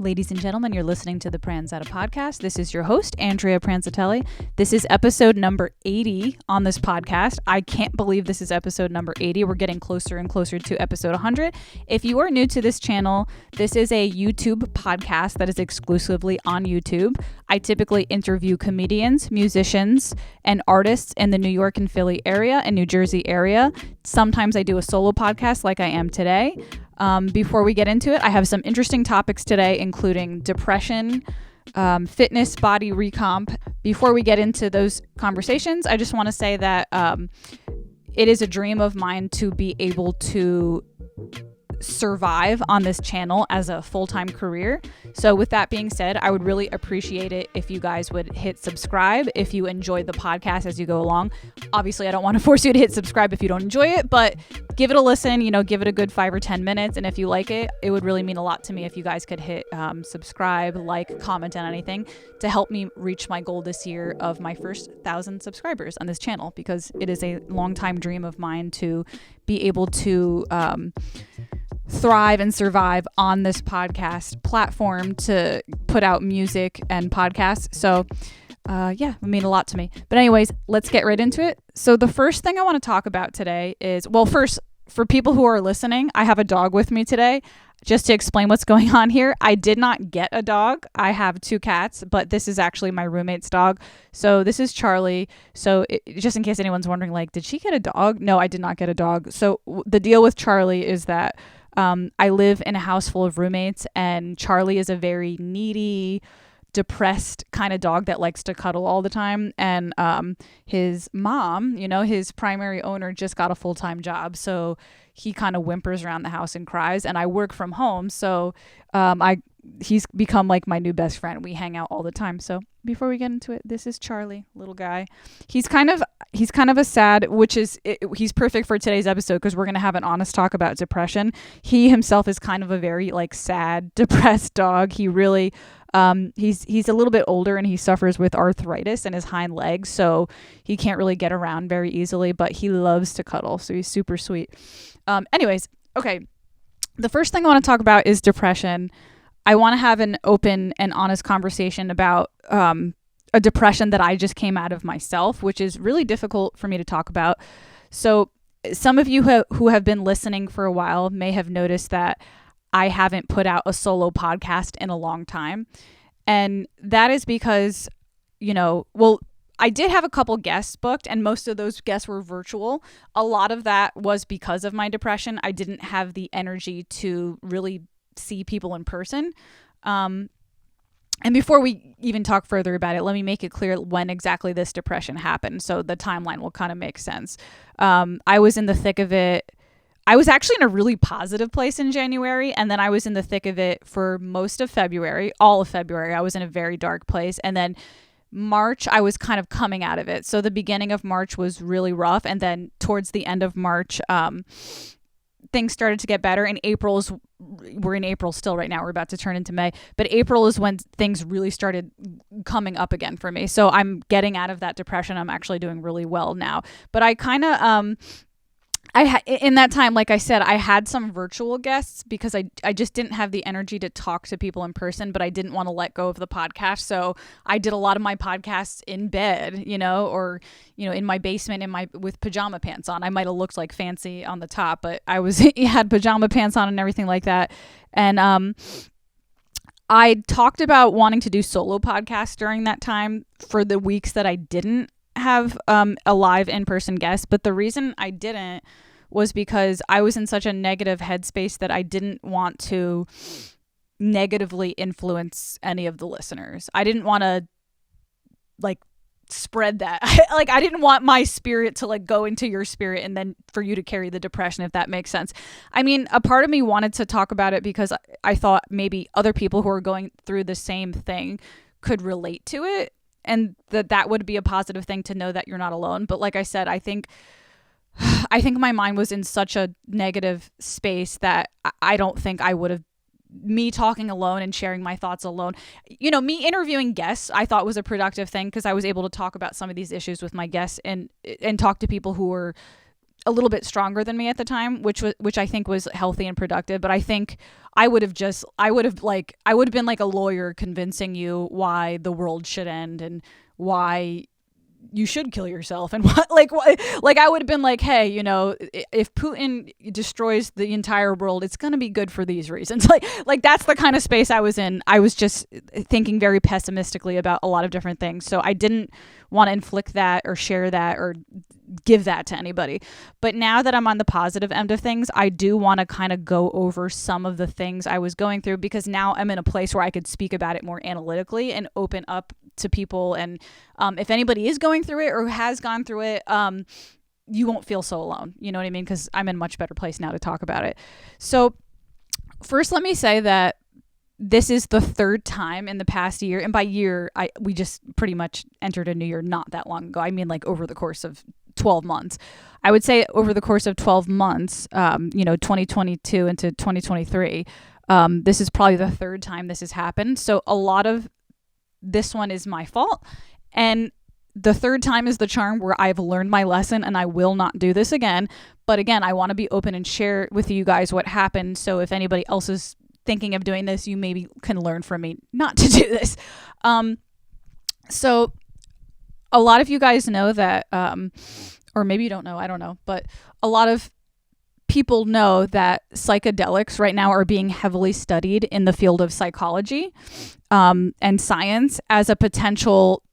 Ladies and gentlemen, you're listening to the Pranzata Podcast. This is your host, Andrea Pranzatelli. This is episode number 80 on this podcast. I can't believe this is episode number 80. We're getting closer and closer to episode 100. If you are new to this channel, this is a YouTube podcast that is exclusively on YouTube. I typically interview comedians, musicians, and artists in the New York and Philly area and New Jersey area. Sometimes I do a solo podcast like I am today. Before we get into it, I have some interesting topics today, including depression, fitness, body recomp. Before we get into those conversations, I just want to say that it is a dream of mine to be able to survive on this channel as a full-time career. So with that being said, I would really appreciate it if you guys would hit subscribe if you enjoy the podcast as you go along. Obviously, I don't want to force you to hit subscribe if you don't enjoy it, but give it a listen, give it a good 5 or 10 minutes. And if you like it, it would really mean a lot to me if you guys could hit subscribe, like, comment on anything to help me reach my goal this year of my first 1,000 subscribers on this channel, because it is a long-time dream of mine to be able to thrive and survive on this podcast platform to put out music and podcasts. So it mean a lot to me. But anyways, let's get right into it. So the first thing I want to talk about today is, well, first, for people who are listening, I have a dog with me today. Just to explain what's going on here, I did not get a dog. I have 2 cats, but this is actually my roommate's dog. So this is Charlie. So just in case anyone's wondering, like, did she get a dog? No, I did not get a dog. So the deal with Charlie is that I live in a house full of roommates, and Charlie is a very needy, depressed kind of dog that likes to cuddle all the time. And his mom, his primary owner, just got a full-time job. So he kind of whimpers around the house and cries, and I work from home. So he's become like my new best friend. We hang out all the time. So before we get into it, this is Charlie, little guy. He's kind of a sad, he's perfect for today's episode because we're going to have an honest talk about depression. He himself is kind of a very sad, depressed dog. He really, he's a little bit older, and he suffers with arthritis in his hind legs. So he can't really get around very easily, but he loves to cuddle. So he's super sweet. Anyways, okay. The first thing I want to talk about is depression. I want to have an open and honest conversation about a depression that I just came out of myself, which is really difficult for me to talk about. So some of you who have been listening for a while may have noticed that I haven't put out a solo podcast in a long time. And that is because, I did have a couple guests booked, and most of those guests were virtual. A lot of that was because of my depression. I didn't have the energy to really see people in person. And before we even talk further about it, let me make it clear when exactly this depression happened, so the timeline will kind of make sense. I was in the thick of it. I was actually in a really positive place in January, and then I was in the thick of it for most of February, all of February. I was in a very dark place, and then March, I was kind of coming out of it. So the beginning of March was really rough, and then towards the end of March, things started to get better. And we're in April still right now. We're about to turn into May. But April is when things really started coming up again for me. So I'm getting out of that depression. I'm actually doing really well now. But I kind of, in that time, like I said, I had some virtual guests because I just didn't have the energy to talk to people in person, but I didn't want to let go of the podcast. So I did a lot of my podcasts in bed, or, in my basement with pajama pants on. I might have looked like fancy on the top, but I had pajama pants on and everything like that. And I talked about wanting to do solo podcasts during that time for the weeks that I didn't have a live in-person guest, but the reason I didn't was because I was in such a negative headspace that I didn't want to negatively influence any of the listeners. I didn't want to spread that. I didn't want my spirit to go into your spirit and then for you to carry the depression, if that makes sense. I mean, a part of me wanted to talk about it because I thought maybe other people who are going through the same thing could relate to it, and that would be a positive thing to know that you're not alone. But like I said, I think my mind was in such a negative space that I don't think I would have, me talking alone and sharing my thoughts alone. Me interviewing guests, I thought was a productive thing because I was able to talk about some of these issues with my guests and talk to people who were a little bit stronger than me at the time, which I think was healthy and productive. But I think I would have been like a lawyer convincing you why the world should end and why you should kill yourself, and like I would have been like, hey, if Putin destroys the entire world, it's going to be good for these reasons. Like that's the kind of space I was in. I was just thinking very pessimistically about a lot of different things. So I didn't want to inflict that or share that or give that to anybody. But now that I'm on the positive end of things, I do want to kind of go over some of the things I was going through, because now I'm in a place where I could speak about it more analytically and open up to people. And if anybody is going through it or has gone through it, you won't feel so alone. You know what I mean? Because I'm in a much better place now to talk about it. So first, let me say that this is the third time in the past year. And by year, we just pretty much entered a new year not that long ago. I mean, like over the course of 12 months. I would say over the course of 12 months, 2022 into 2023, this is probably the third time this has happened. So a lot of this one is my fault. And the third time is the charm, where I've learned my lesson and I will not do this again. But again, I want to be open and share with you guys what happened. So if anybody else is thinking of doing this, you maybe can learn from me not to do this. So a lot of you guys know that, or maybe you don't know, I don't know, but a lot of people know that psychedelics right now are being heavily studied in the field of psychology and science as a potential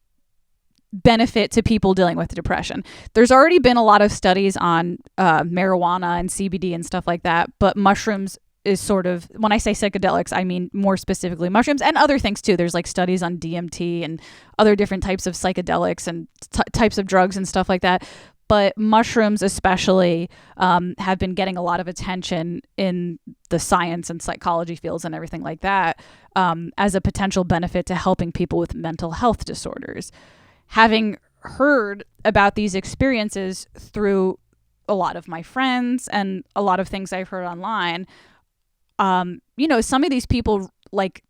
benefit to people dealing with depression. There's already been a lot of studies on marijuana and CBD and stuff like that, but mushrooms is sort of, when I say psychedelics, I mean more specifically mushrooms and other things too. There's like studies on DMT and other different types of psychedelics and types of drugs and stuff like that. But mushrooms especially have been getting a lot of attention in the science and psychology fields and everything like that as a potential benefit to helping people with mental health disorders. Having heard about these experiences through a lot of my friends and a lot of things I've heard online, some of these people like,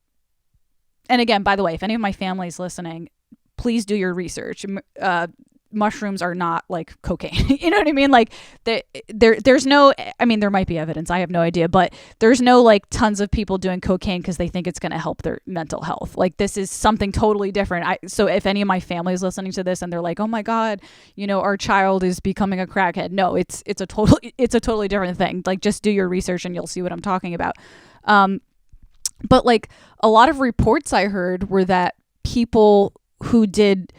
and again, by the way, if any of my family is listening, please do your research. Mushrooms are not like cocaine. You know what I mean? Like there's no, I mean, there might be evidence. I have no idea, but there's no like tons of people doing cocaine because they think it's going to help their mental health. Like this is something totally different. So if any of my family is listening to this and they're like, oh my God, our child is becoming a crackhead. No, it's a totally different thing. Like just do your research and you'll see what I'm talking about. But like a lot of reports I heard were that people who did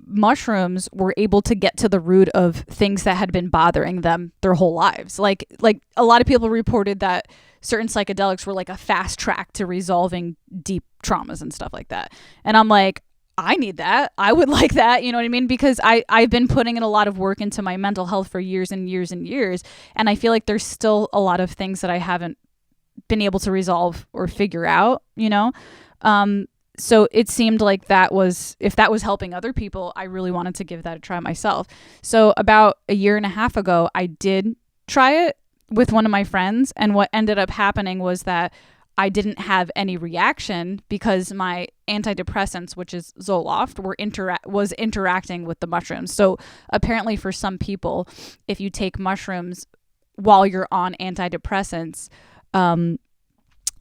mushrooms were able to get to the root of things that had been bothering them their whole lives. Like a lot of people reported that certain psychedelics were like a fast track to resolving deep traumas and stuff like that. And I'm like, I need that. I would like that. You know what I mean? Because I've been putting in a lot of work into my mental health for years and years and years. And I feel like there's still a lot of things that I haven't been able to resolve or figure out, So it seemed like if that was helping other people, I really wanted to give that a try myself. So about a year and a half ago, I did try it with one of my friends. And what ended up happening was that I didn't have any reaction because my antidepressants, which is Zoloft, was interacting with the mushrooms. So apparently for some people, if you take mushrooms while you're on antidepressants,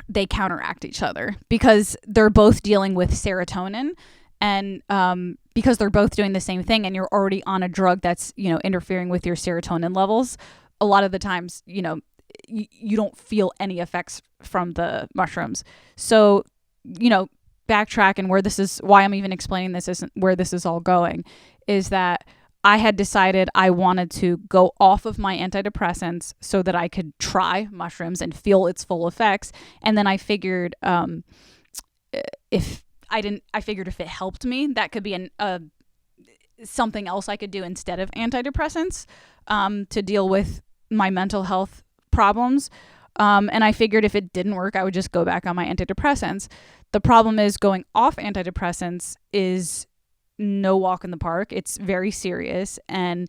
they counteract each other because they're both dealing with serotonin, and because they're both doing the same thing and you're already on a drug that's, interfering with your serotonin levels, a lot of the times, you don't feel any effects from the mushrooms. So, backtrack, and why I'm even explaining this isn't where this is all going, is that I had decided I wanted to go off of my antidepressants so that I could try mushrooms and feel its full effects. And then I figured if it helped me, that could be something else I could do instead of antidepressants to deal with my mental health problems. And I figured if it didn't work, I would just go back on my antidepressants. The problem is going off antidepressants is no walk in the park. It's very serious. And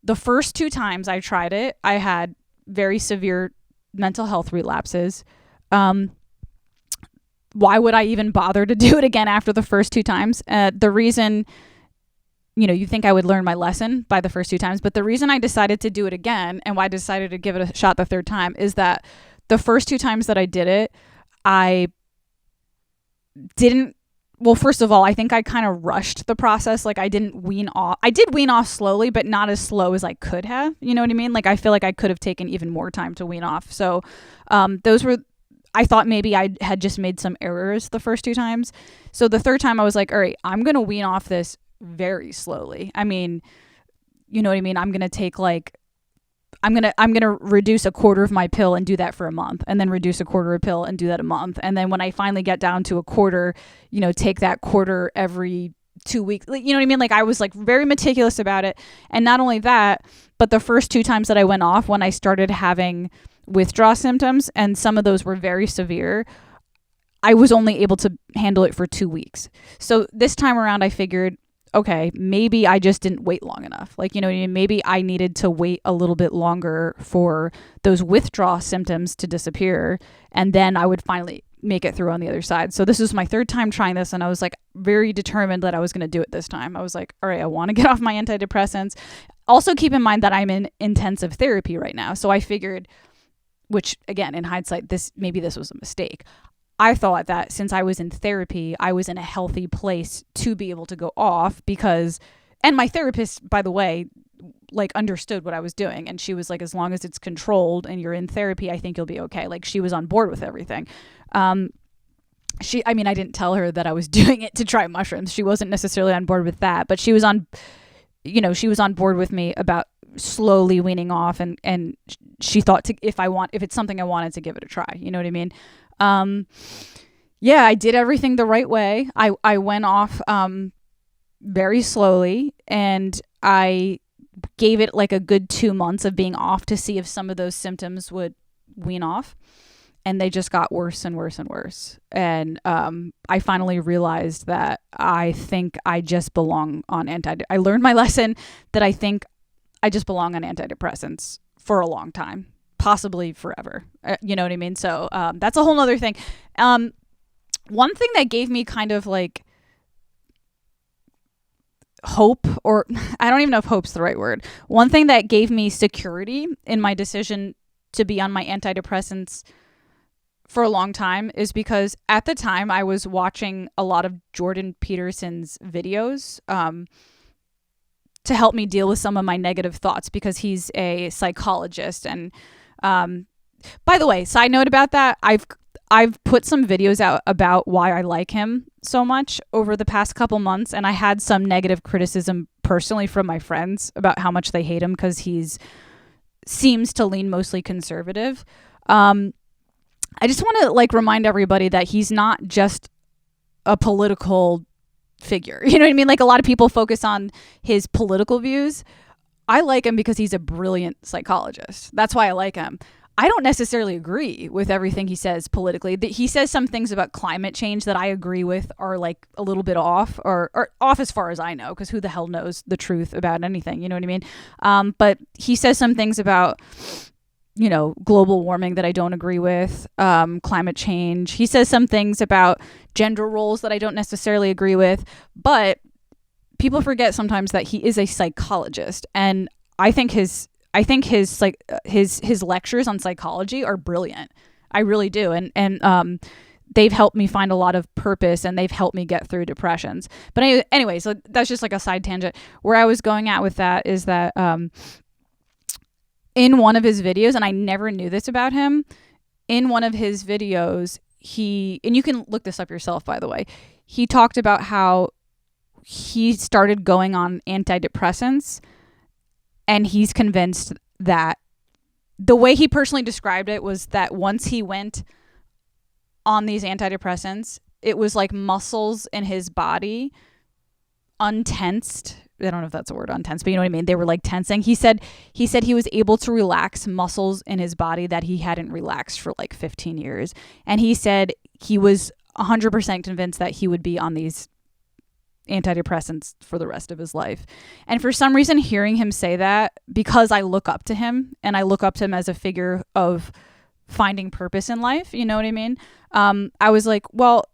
the first 2 times I tried it, I had very severe mental health relapses. Why would I even bother to do it again after the first 2 times? The reason you think I would learn my lesson by the first 2 times. But the reason I decided to do it again and why I decided to give it a shot the third time is that the first 2 times that I did it, I didn't, well, first of all, I think I kind of rushed the process. Like I didn't wean off. I did wean off slowly, but not as slow as I could have. You know what I mean? Like I feel like I could have taken even more time to wean off. So I thought maybe I had just made some errors the first 2 times. So the third time I was like, all right, I'm going to wean off this very slowly. I mean, you know what I mean? I'm going to take I'm going to reduce a quarter of my pill and do that for a month, and then reduce a quarter of pill and do that a month. And then when I finally get down to a quarter, take that quarter every 2 weeks. You know what I mean? Like I was like very meticulous about it. And not only that, but the first 2 times that I went off, when I started having withdrawal symptoms, and some of those were very severe, I was only able to handle it for 2 weeks. So this time around, I figured, okay, maybe I just didn't wait long enough. Like, you know what I mean? Maybe I needed to wait a little bit longer for those withdrawal symptoms to disappear, and then I would finally make it through on the other side. So this was my third time trying this, and I was like very determined that I was going to do it this time. I was like, all right, I want to get off my antidepressants. Also keep in mind that I'm in intensive therapy right now. So I figured, which again, in hindsight, maybe this was a mistake. I thought that since I was in therapy, I was in a healthy place to be able to go off and my therapist, by the way, like understood what I was doing. And she was like, as long as it's controlled and you're in therapy, I think you'll be okay. Like she was on board with everything. I didn't tell her that I was doing it to try mushrooms. She wasn't necessarily on board with that, but she was on board with me about slowly weaning off. And she thought if it's something I wanted, to give it a try. You know what I mean? I did everything the right way. I went off very slowly, and I gave it like a good 2 months of being off to see if some of those symptoms would wean off, and they just got worse and worse and worse. And I finally realized that I think I just belong on I learned my lesson that I think I just belong on antidepressants for a long time. Possibly forever. You know what I mean? So that's a whole nother thing. One thing that gave me kind of like hope, or I don't even know if hope's the right word. One thing that gave me security in my decision to be on my antidepressants for a long time is because at the time I was watching a lot of Jordan Peterson's videos to help me deal with some of my negative thoughts, because he's a psychologist. And by the way, side note about that, I've put some videos out about why I like him so much over the past couple months, and I had some negative criticism personally from my friends about how much they hate him because seems to lean mostly conservative. I just want to remind everybody that he's not just a political figure. You know what I mean? Like a lot of people focus on his political views. I like him because he's a brilliant psychologist. That's why I like him. I don't necessarily agree with everything he says politically. He says some things about climate change that I agree with are like a little bit off, or off as far as I know, because who the hell knows the truth about anything? You know what I mean? But he says some things about, global warming that I don't agree with, climate change. He says some things about gender roles that I don't necessarily agree with, but people forget sometimes that he is a psychologist, and I think his lectures on psychology are brilliant. I really do. And they've helped me find a lot of purpose, and they've helped me get through depressions. But anyway, so that's just like a side tangent. Where I was going at with that is that in one of his videos, and I never knew this about him, in one of his videos, and you can look this up yourself, by the way, he talked about how he started going on antidepressants, and he's convinced that the way he personally described it was that once he went on these antidepressants, it was like muscles in his body untensed. I don't know if that's a word, untensed, but you know what I mean? They were like tensing. He said he was able to relax muscles in his body that he hadn't relaxed for like 15 years. And he said he was 100% convinced that he would be on these antidepressants for the rest of his life. And for some reason, hearing him say that, because I look up to him and I look up to him as a figure of finding purpose in life, you know what I mean? I was like, well,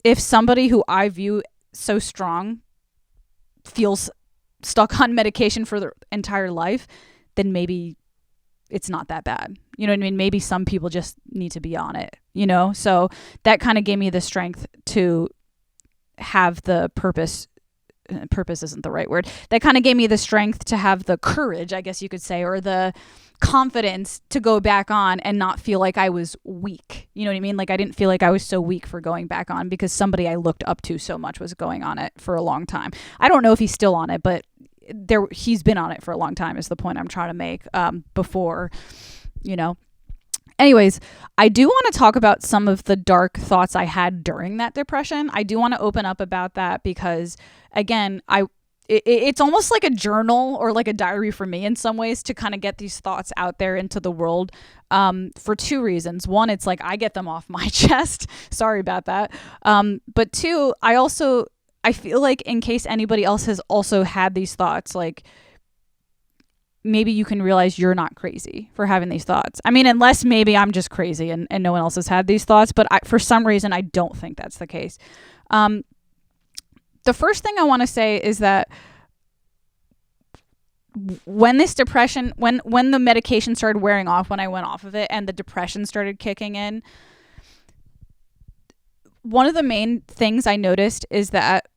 if somebody who I view so strong feels stuck on medication for their entire life, then maybe it's not that bad. You know what I mean? Maybe some people just need to be on it, So that kind of gave me the strength to have the purpose isn't the right word. That kind of gave me the strength to have the courage, I guess you could say, or the confidence to go back on and not feel like I was weak. You know what I mean? Like, I didn't feel like I was so weak for going back on because somebody I looked up to so much was going on it for a long time. I don't know if he's still on it, but he's been on it for a long time is the point I'm trying to make, before, Anyways, I do want to talk about some of the dark thoughts I had during that depression. I do want to open up about that because, again, it's almost like a journal or like a diary for me in some ways to kind of get these thoughts out there into the world, for two reasons. One, it's like I get them off my chest. Sorry about that. But two, I feel like in case anybody else has also had these thoughts, like, maybe you can realize you're not crazy for having these thoughts. I mean, unless maybe I'm just crazy and no one else has had these thoughts, but for some reason, I don't think that's the case. The first thing I want to say is that when this depression, when the medication started wearing off, when I went off of it and the depression started kicking in, one of the main things I noticed is that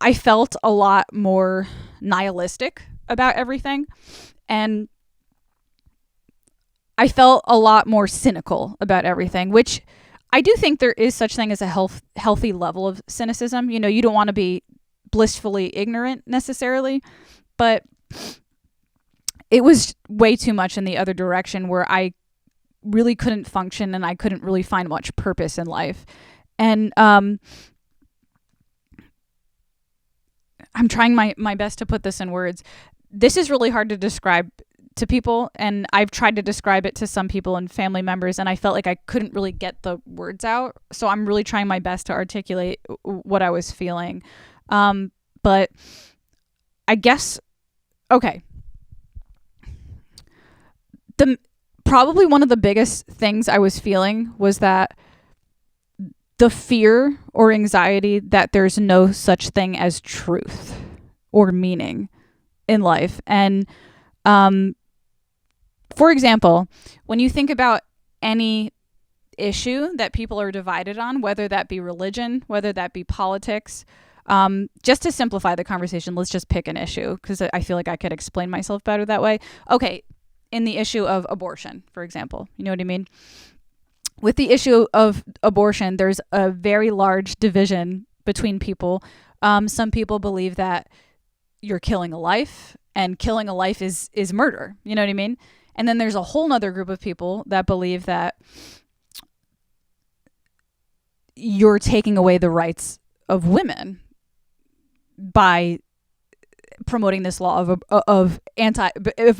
I felt a lot more nihilistic about everything. And I felt a lot more cynical about everything, which I do think there is such thing as a healthy level of cynicism. You don't want to be blissfully ignorant necessarily, but it was way too much in the other direction where I really couldn't function and I couldn't really find much purpose in life. And I'm trying my best to put this in words. This is really hard to describe to people, and I've tried to describe it to some people and family members, and I felt like I couldn't really get the words out. So I'm really trying my best to articulate what I was feeling. But I guess, okay. Probably one of the biggest things I was feeling was that the fear or anxiety that there's no such thing as truth or meaning in life. And for example, when you think about any issue that people are divided on, whether that be religion, whether that be politics, just to simplify the conversation, let's just pick an issue because I feel like I could explain myself better that way. Okay, in the issue of abortion, for example, you know what I mean? With the issue of abortion, there's a very large division between people. Some people believe that you're killing a life, and killing a life is murder. You know what I mean? And then there's a whole nother group of people that believe that you're taking away the rights of women by promoting this law of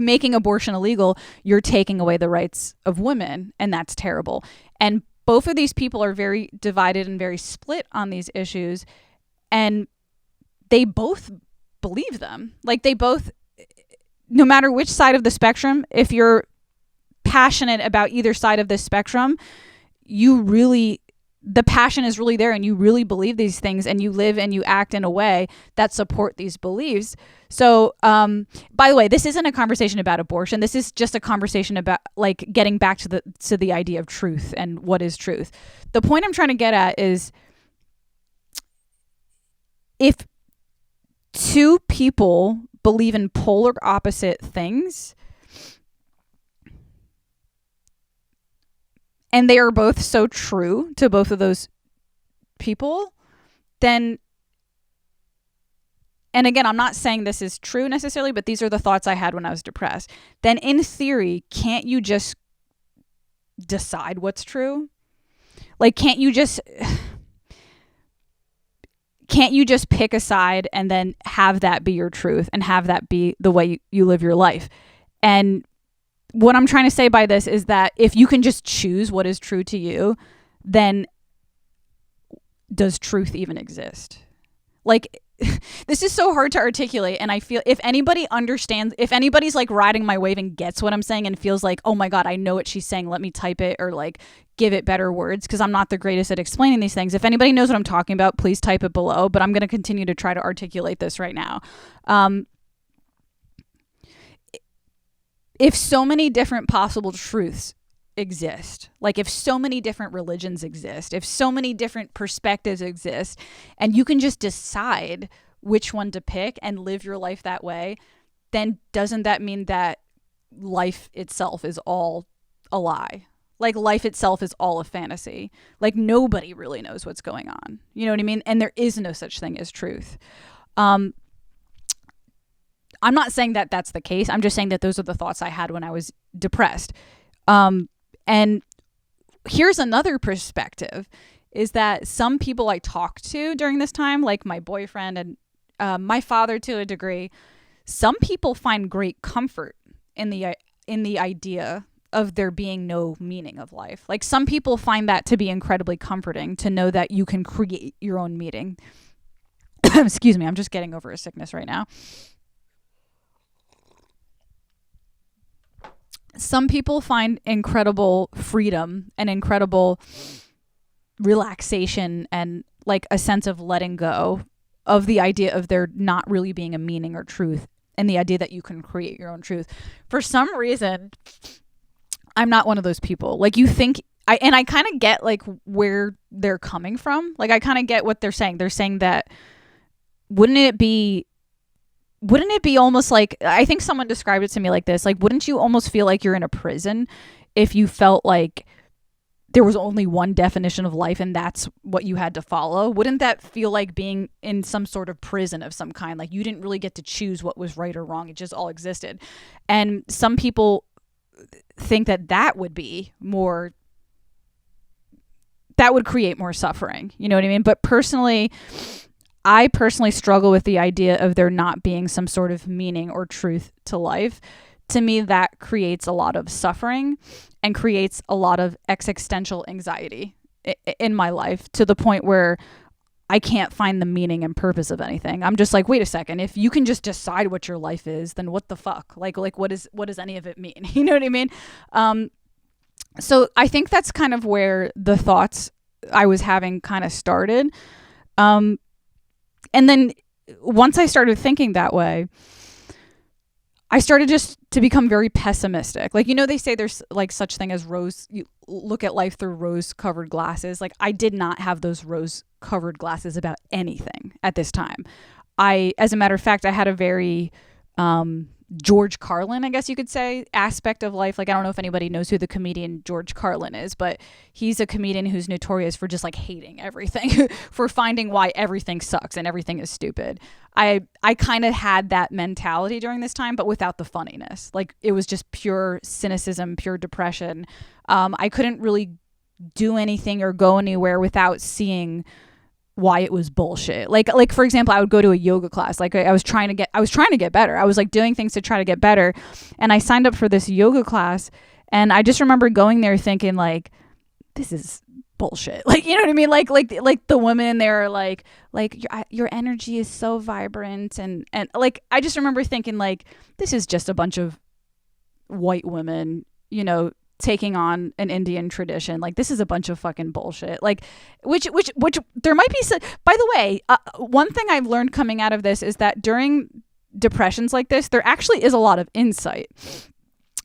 making abortion illegal. You're taking away the rights of women, and that's terrible. And both of these people are very divided and very split on these issues, and they both believe them. Like, they both, no matter which side of the spectrum, if you're passionate about either side of this spectrum, the passion is really there, and you really believe these things, and you live and you act in a way that support these beliefs. So, by the way, this isn't a conversation about abortion. This is just a conversation about, like, getting back to the idea of truth and what is truth. The point I'm trying to get at is, if two people believe in polar opposite things, and they are both so true to both of those people, then, and again, I'm not saying this is true necessarily, but these are the thoughts I had when I was depressed. Then in theory, can't you just decide what's true? Like, can't you just pick a side and then have that be your truth and have that be the way you live your life? And what I'm trying to say by this is that if you can just choose what is true to you, then does truth even exist? Like, this is so hard to articulate, and I feel if anybody understands, if anybody's like riding my wave and gets what I'm saying and feels like, oh my God, I know what she's saying, let me type it or like give it better words, because I'm not the greatest at explaining these things. If anybody knows what I'm talking about, please type it below, but I'm going to continue to try to articulate this right now. if so many different possible truths exist, like if so many different religions exist, if so many different perspectives exist, and you can just decide which one to pick and live your life that way, then doesn't that mean that life itself is all a lie? Like life itself is all a fantasy. Like nobody really knows what's going on. You know what I mean? And there is no such thing as truth. I'm not saying that that's the case. I'm just saying that those are the thoughts I had when I was depressed. And here's another perspective, is that some people I talked to during this time, like my boyfriend and my father to a degree, some people find great comfort in the idea of there being no meaning of life. Like some people find that to be incredibly comforting, to know that you can create your own meaning. Excuse me, I'm just getting over a sickness right now. Some people find incredible freedom and incredible relaxation and like a sense of letting go of the idea of there not really being a meaning or truth, and the idea that you can create your own truth. For some reason, I'm not one of those people. Like you think, I kind of get like where they're coming from. Like I kind of get what they're saying. They're saying that wouldn't it be almost like, I think someone described it to me like this, like wouldn't you almost feel like you're in a prison if you felt like there was only one definition of life and that's what you had to follow? Wouldn't that feel like being in some sort of prison of some kind? Like you didn't really get to choose what was right or wrong. It just all existed. And some people think that would be more, that would create more suffering. You know what I mean? But I personally struggle with the idea of there not being some sort of meaning or truth to life. To me, that creates a lot of suffering and creates a lot of existential anxiety in my life, to the point where I can't find the meaning and purpose of anything. I'm just like, wait a second, if you can just decide what your life is, then what the fuck? Like what does any of it mean? You know what I mean? So I think that's kind of where the thoughts I was having kind of started. And then once I started thinking that way, I started just to become very pessimistic. Like, you know, they say there's like such thing as you look at life through rose-covered glasses. Like I did not have those rose-covered glasses about anything at this time. As a matter of fact, I had a very George Carlin, I guess you could say, aspect of life. Like, I don't know if anybody knows who the comedian George Carlin is, but he's a comedian who's notorious for just like hating everything, for finding why everything sucks and everything is stupid. I kind of had that mentality during this time, but without the funniness. Like it was just pure cynicism, pure depression. I couldn't really do anything or go anywhere without seeing why it was bullshit. Like for example, I would go to a yoga class. Like I was trying to get better. I was like doing things to try to get better. And I signed up for this yoga class, and I just remember going there thinking like, this is bullshit. Like, you know what I mean? Like the women there are like your energy is so vibrant. And like, I just remember thinking like, this is just a bunch of white women, you know, taking on an Indian tradition. Like this is a bunch of fucking bullshit. Like which there might be by the way, one thing I've learned coming out of this is that during depressions like this, there actually is a lot of insight,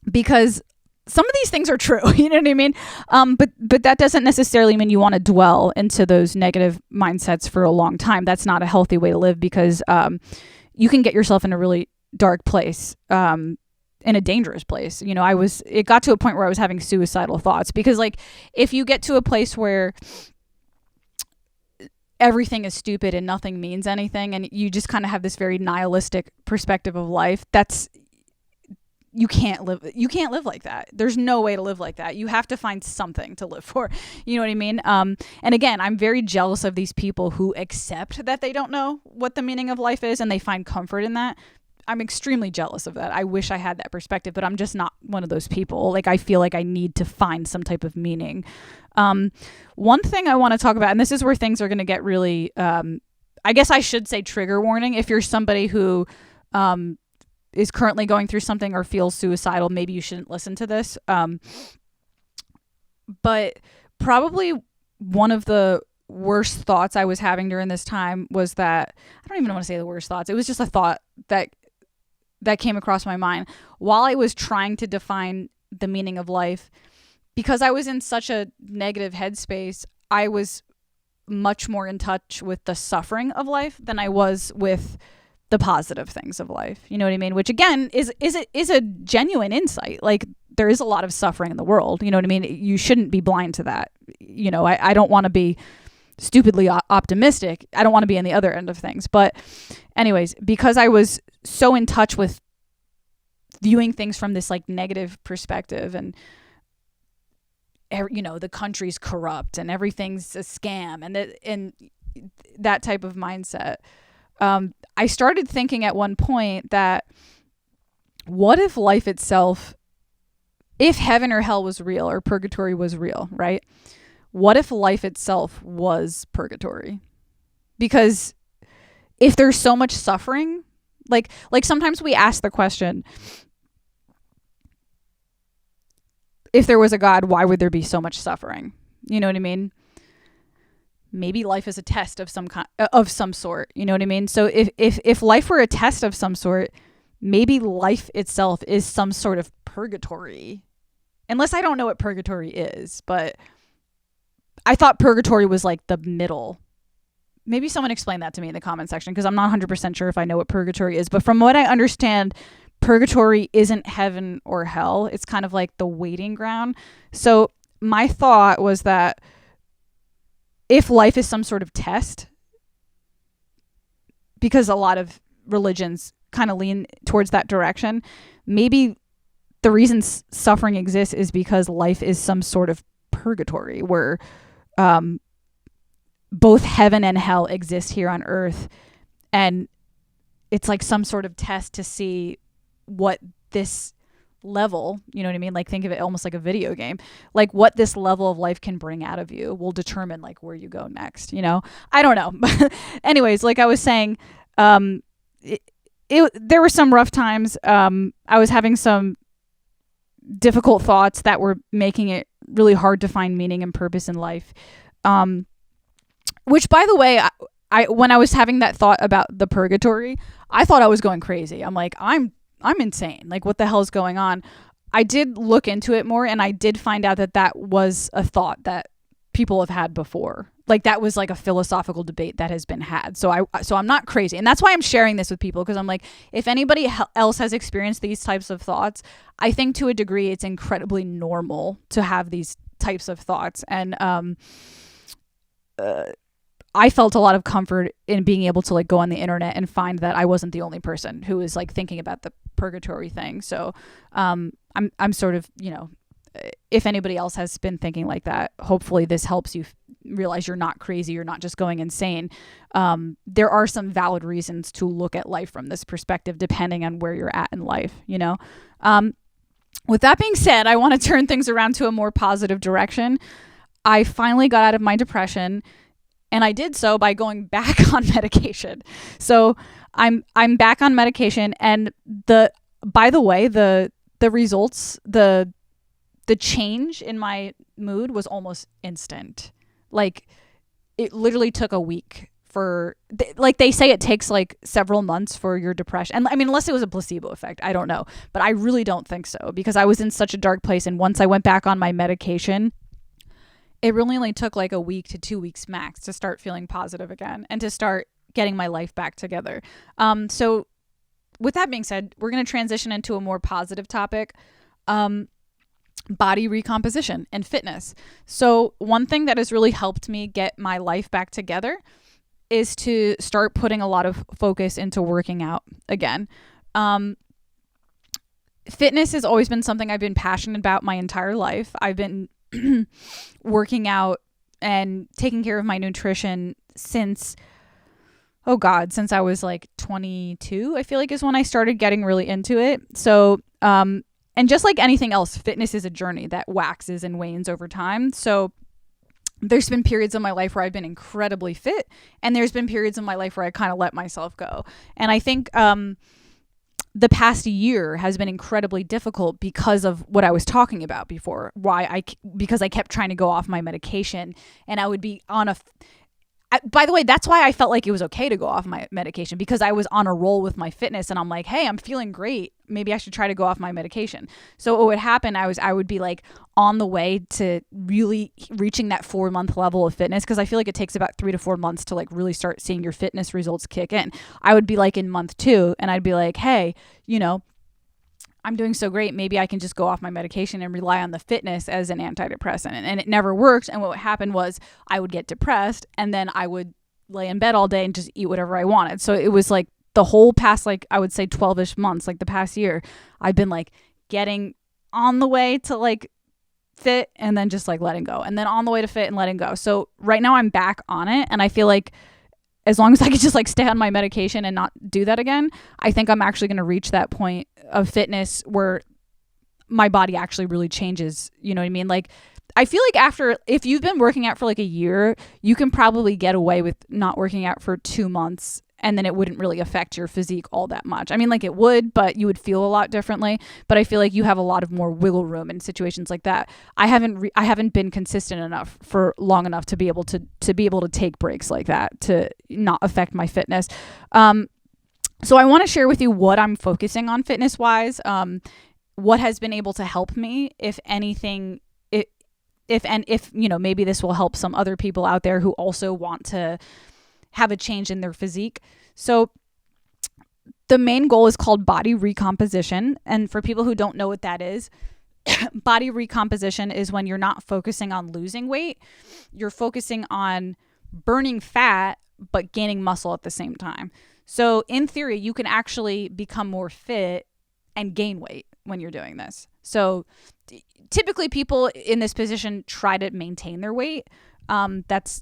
because some of these things are true. You know what I mean? But that doesn't necessarily mean you want to dwell into those negative mindsets for a long time. That's not a healthy way to live, because you can get yourself in a really dark place, in a dangerous place. You know, it got to a point where I was having suicidal thoughts, because like if you get to a place where everything is stupid and nothing means anything, and you just kind of have this very nihilistic perspective of life, you can't live like that. There's no way to live like that. You have to find something to live for. You know what I mean? And again, I'm very jealous of these people who accept that they don't know what the meaning of life is and they find comfort in that. I'm extremely jealous of that. I wish I had that perspective, but I'm just not one of those people. Like I feel like I need to find some type of meaning. One thing I want to talk about, and this is where things are going to get really, I guess I should say trigger warning. If you're somebody who is currently going through something or feels suicidal, maybe you shouldn't listen to this. But probably one of the worst thoughts I was having during this time was that, I don't even want to say the worst thoughts. It was just a thought that that came across my mind while I was trying to define the meaning of life. Because I was in such a negative headspace, I was much more in touch with the suffering of life than I was with the positive things of life. You know what I mean? Which again is a genuine insight. Like, there is a lot of suffering in the world. You know what I mean? You shouldn't be blind to that. You know, I don't want to be stupidly optimistic. I don't want to be on the other end of things. But anyways, because I was so in touch with viewing things from this like negative perspective, and you know, the country's corrupt and everything's a scam, and that type of mindset, I started thinking at one point that what if life itself, if heaven or hell was real or purgatory was real, right? What if life itself was purgatory? Because if there's so much suffering, like sometimes we ask the question, if there was a God, why would there be so much suffering? You know what I mean? Maybe life is a test of some sort. You know what I mean? So if life were a test of some sort, maybe life itself is some sort of purgatory. Unless I don't know what purgatory is, but I thought purgatory was like the middle. Maybe someone explain that to me in the comment section, because I'm not 100% sure if I know what purgatory is. But from what I understand, purgatory isn't heaven or hell. It's kind of like the waiting ground. So my thought was that if life is some sort of test, because a lot of religions kind of lean towards that direction, maybe the reason suffering exists is because life is some sort of purgatory where both heaven and hell exist here on earth. And it's like some sort of test to see what this level, you know what I mean? Like, think of it almost like a video game. Like, what this level of life can bring out of you will determine like where you go next, you know? I don't know. Anyways, like I was saying, there were some rough times. I was having some difficult thoughts that were making it really hard to find meaning and purpose in life. Which, by the way, I when I was having that thought about the purgatory, I thought I was going crazy. I'm like, I'm insane. Like, what the hell is going on? I did look into it more, and I did find out that was a thought that people have had before. Like, that was like a philosophical debate that has been had. So I'm not crazy. And that's why I'm sharing this with people, because I'm like, if anybody else has experienced these types of thoughts, I think to a degree it's incredibly normal to have these types of thoughts. And I felt a lot of comfort in being able to like go on the internet and find that I wasn't the only person who was like thinking about the purgatory thing. So I'm sort of, you know, if anybody else has been thinking like that, hopefully this helps you realize you're not crazy. You're not just going insane. There are some valid reasons to look at life from this perspective, depending on where you're at in life, you know? With that being said, I want to turn things around to a more positive direction. I finally got out of my depression, and I did so by going back on medication. So I'm back on medication, and by the way, the results, the change in my mood was almost instant. Like, it literally took a week like they say it takes like several months for your depression. And I mean, unless it was a placebo effect, I don't know. But I really don't think so, because I was in such a dark place. And once I went back on my medication, it really only took like a week to 2 weeks max to start feeling positive again and to start getting my life back together. So with that being said, we're going to transition into a more positive topic. Body recomposition and fitness. So one thing that has really helped me get my life back together is to start putting a lot of focus into working out again. Fitness has always been something I've been passionate about my entire life. I've been working out and taking care of my nutrition since I was like 22, I feel like is when I started getting really into it. So, and just like anything else, fitness is a journey that waxes and wanes over time. So there's been periods of my life where I've been incredibly fit, and there's been periods of my life where I kind of let myself go. And I think the past year has been incredibly difficult because of what I was talking about before. Because I kept trying to go off my medication, and I would be by the way, that's why I felt like it was okay to go off my medication, because I was on a roll with my fitness and I'm like, hey, I'm feeling great. Maybe I should try to go off my medication. So what would happen, I would be like on the way to really reaching that 4-month level of fitness, because I feel like it takes about 3 to 4 months to like really start seeing your fitness results kick in. I would be like in month 2 and I'd be like, hey, I'm doing so great. Maybe I can just go off my medication and rely on the fitness as an antidepressant. And it never worked. And what happened was I would get depressed and then I would lay in bed all day and just eat whatever I wanted. So it was like the whole past, like I would say 12-ish months, like the past year, I've been like getting on the way to like fit and then just like letting go, and then on the way to fit and letting go. So right now I'm back on it. And I feel like as long as I could just like stay on my medication and not do that again, I think I'm actually going to reach that point of fitness where my body actually really changes. You know what I mean? Like, I feel like if you've been working out for like a year, you can probably get away with not working out for 2 months and then it wouldn't really affect your physique all that much. I mean, like it would, but you would feel a lot differently. But I feel like you have a lot of more wiggle room in situations like that. I haven't been consistent enough for long enough to be able to take breaks like that to not affect my fitness. So I want to share with you what I'm focusing on fitness wise. What has been able to help me, if anything. If maybe this will help some other people out there who also want to have a change in their physique. So the main goal is called body recomposition. And for people who don't know what that is, body recomposition is when you're not focusing on losing weight, you're focusing on burning fat, but gaining muscle at the same time. So in theory, you can actually become more fit and gain weight when you're doing this. So typically people in this position try to maintain their weight. That's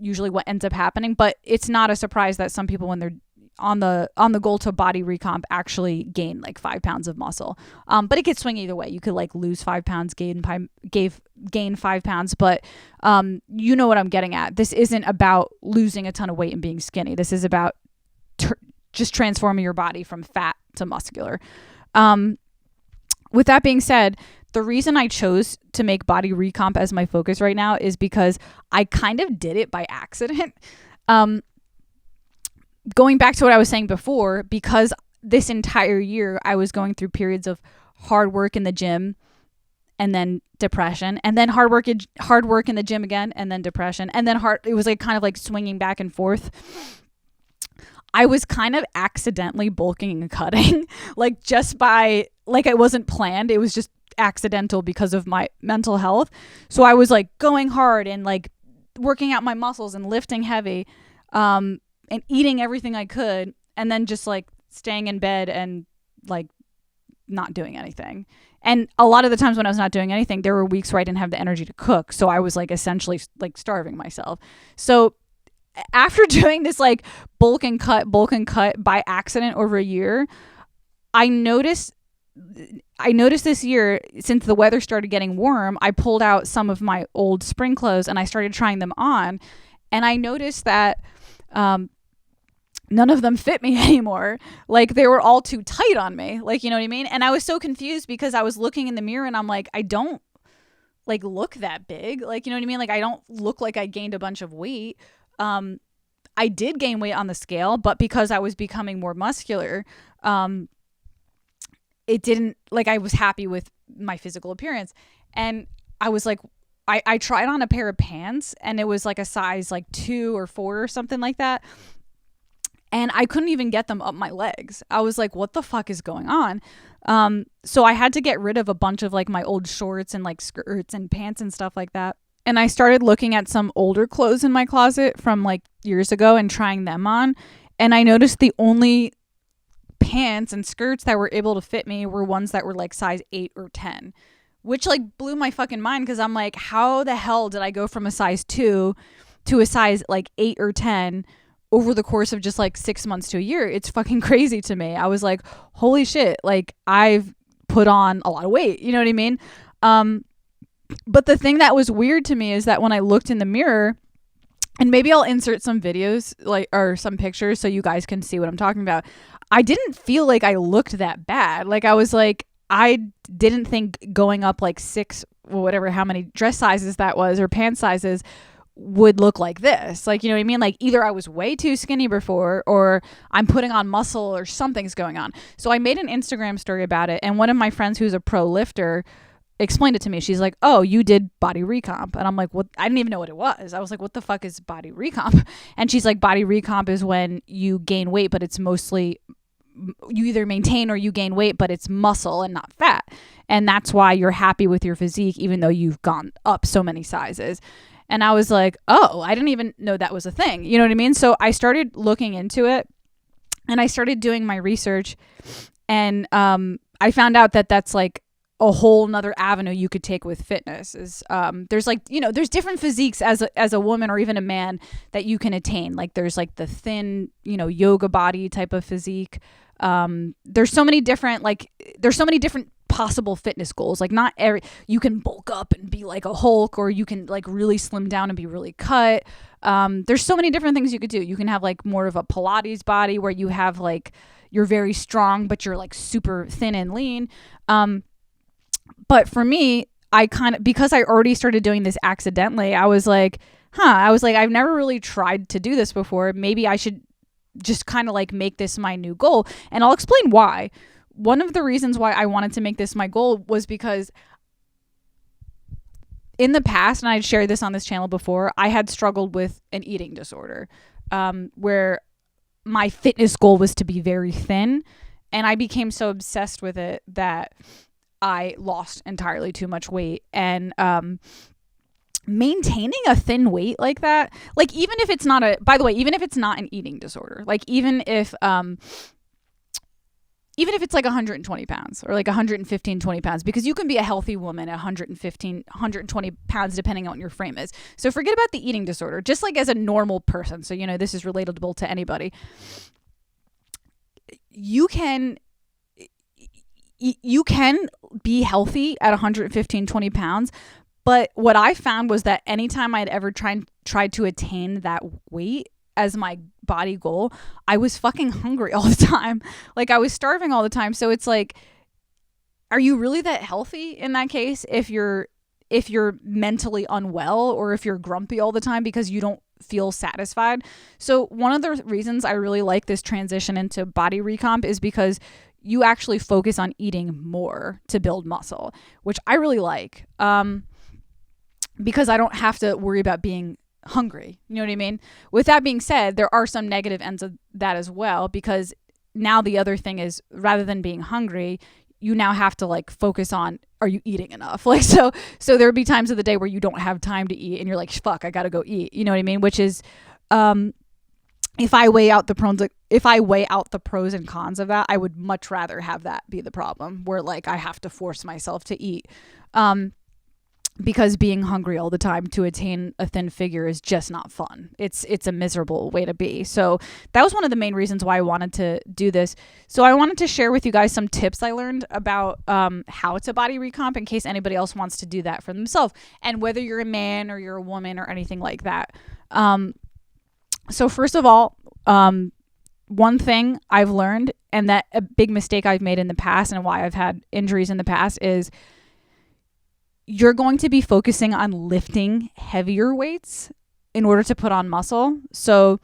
usually what ends up happening, but it's not a surprise that some people, when they're on the goal to body recomp, actually gain like 5 pounds of muscle. But it could swing either way. You could like lose 5 pounds, gain 5 pounds, but you know what I'm getting at. This isn't about losing a ton of weight and being skinny. This is about just transforming your body from fat to muscular. With that being said, the reason I chose to make body recomp as my focus right now is because I kind of did it by accident. Going back to what I was saying before, because this entire year I was going through periods of hard work in the gym and then depression, and then hard work in the gym again, and then depression, and then it was like kind of like swinging back and forth. I was kind of accidentally bulking and cutting, like just by, like it wasn't planned. It was just accidental because of my mental health. So I was like going hard and like working out my muscles and lifting heavy, and eating everything I could, and then just like staying in bed and like not doing anything. And a lot of the times when I was not doing anything, there were weeks where I didn't have the energy to cook. So I was like essentially like starving myself. So after doing this like bulk and cut by accident over a year, I noticed this year, since the weather started getting warm, I pulled out some of my old spring clothes and I started trying them on. And I noticed that none of them fit me anymore. Like they were all too tight on me. Like, you know what I mean? And I was so confused because I was looking in the mirror and I'm like, I don't like look that big. Like, you know what I mean? Like I don't look like I gained a bunch of weight. I did gain weight on the scale, but because I was becoming more muscular, it didn't, like I was happy with my physical appearance. And I was like, I tried on a pair of pants and it was like a size like 2 or 4 or something like that. And I couldn't even get them up my legs. I was like, what the fuck is going on? So I had to get rid of a bunch of like my old shorts and like skirts and pants and stuff like that. And I started looking at some older clothes in my closet from like years ago and trying them on. And I noticed the only pants and skirts that were able to fit me were ones that were like size 8 or 10, which like blew my fucking mind, because I'm like, how the hell did I go from a size 2 to a size like 8 or 10 over the course of just like 6 months to a year? It's fucking crazy to me. I was like, holy shit, like I've put on a lot of weight, you know what I mean? But the thing that was weird to me is that when I looked in the mirror, and maybe I'll insert some videos like or some pictures so you guys can see what I'm talking about, I didn't feel like I looked that bad. Like I was like, I didn't think going up like 6 or whatever, how many dress sizes that was or pant sizes would look like this. Like, you know what I mean? Like either I was way too skinny before or I'm putting on muscle or something's going on. So I made an Instagram story about it. And one of my friends who's a pro lifter explained it to me. She's like, oh, you did body recomp. And I'm like, what? I didn't even know what it was. I was like, what the fuck is body recomp? And she's like, body recomp is when you gain weight, but it's mostly you either maintain or you gain weight, but it's muscle and not fat. And that's why you're happy with your physique, even though you've gone up so many sizes. And I was like, oh, I didn't even know that was a thing. You know what I mean? So I started looking into it and I started doing my research, and I found out that that's like a whole nother avenue you could take with fitness. Is there's like, you know, there's different physiques as a woman or even a man that you can attain. Like there's like the thin, you know, yoga body type of physique. There's so many different possible fitness goals. Like not every, you can bulk up and be like a Hulk, or you can like really slim down and be really cut. There's so many different things you could do. You can have like more of a Pilates body where you have like, you're very strong, but you're like super thin and lean. But for me, I kind of, because I already started doing this accidentally, I was like, I've never really tried to do this before. Maybe I should just kind of like make this my new goal. And I'll explain why. One of the reasons why I wanted to make this my goal was because in the past, and I'd shared this on this channel before, I had struggled with an eating disorder, where my fitness goal was to be very thin. And I became so obsessed with it that I lost entirely too much weight. And maintaining a thin weight like that, like even if it's not even if it's not an eating disorder, like even if it's like 120 pounds or like 115, 20 pounds, because you can be a healthy woman at 115, 120 pounds, depending on what your frame is. So forget about the eating disorder, just like as a normal person. So, you know, this is relatable to anybody. You can be healthy at 115, 20 pounds. But what I found was that anytime I'd ever tried to attain that weight as my body goal, I was fucking hungry all the time. Like I was starving all the time. So it's like, are you really that healthy in that case if you're mentally unwell, or if you're grumpy all the time because you don't feel satisfied? So one of the reasons I really like this transition into body recomp is because you actually focus on eating more to build muscle, which I really like. Because I don't have to worry about being hungry. You know what I mean? With that being said, there are some negative ends of that as well, because now the other thing is, rather than being hungry, you now have to like focus on, are you eating enough? Like, so there'll be times of the day where you don't have time to eat and you're like, fuck, I got to go eat. You know what I mean? Which is, if I weigh out the pros and cons of that, I would much rather have that be the problem, where like I have to force myself to eat. Because being hungry all the time to attain a thin figure is just not fun. It's a miserable way to be. So that was one of the main reasons why I wanted to do this. So I wanted to share with you guys some tips I learned about how to body recomp, in case anybody else wants to do that for themselves, and whether you're a man or you're a woman or anything like that. So first of all, one thing I've learned, and that a big mistake I've made in the past and why I've had injuries in the past, is you're going to be focusing on lifting heavier weights in order to put on muscle. So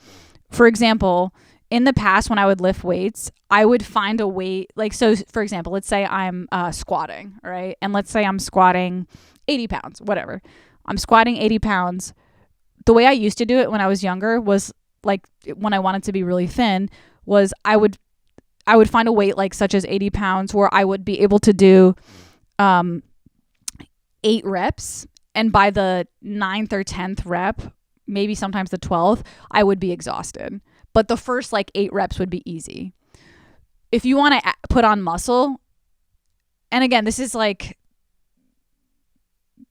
for example, in the past when I would lift weights, I would find a weight, like, so for example, let's say I'm squatting, right? And let's say I'm squatting 80 pounds, whatever. I'm squatting 80 pounds. The way I used to do it when I was younger was like, when I wanted to be really thin, was I would find a weight like such as 80 pounds where I would be able to do 8 reps, and by the 9th or 10th rep, maybe sometimes the 12th, I would be exhausted. But the first like 8 reps would be easy. If you want to put on muscle, and again, this is like,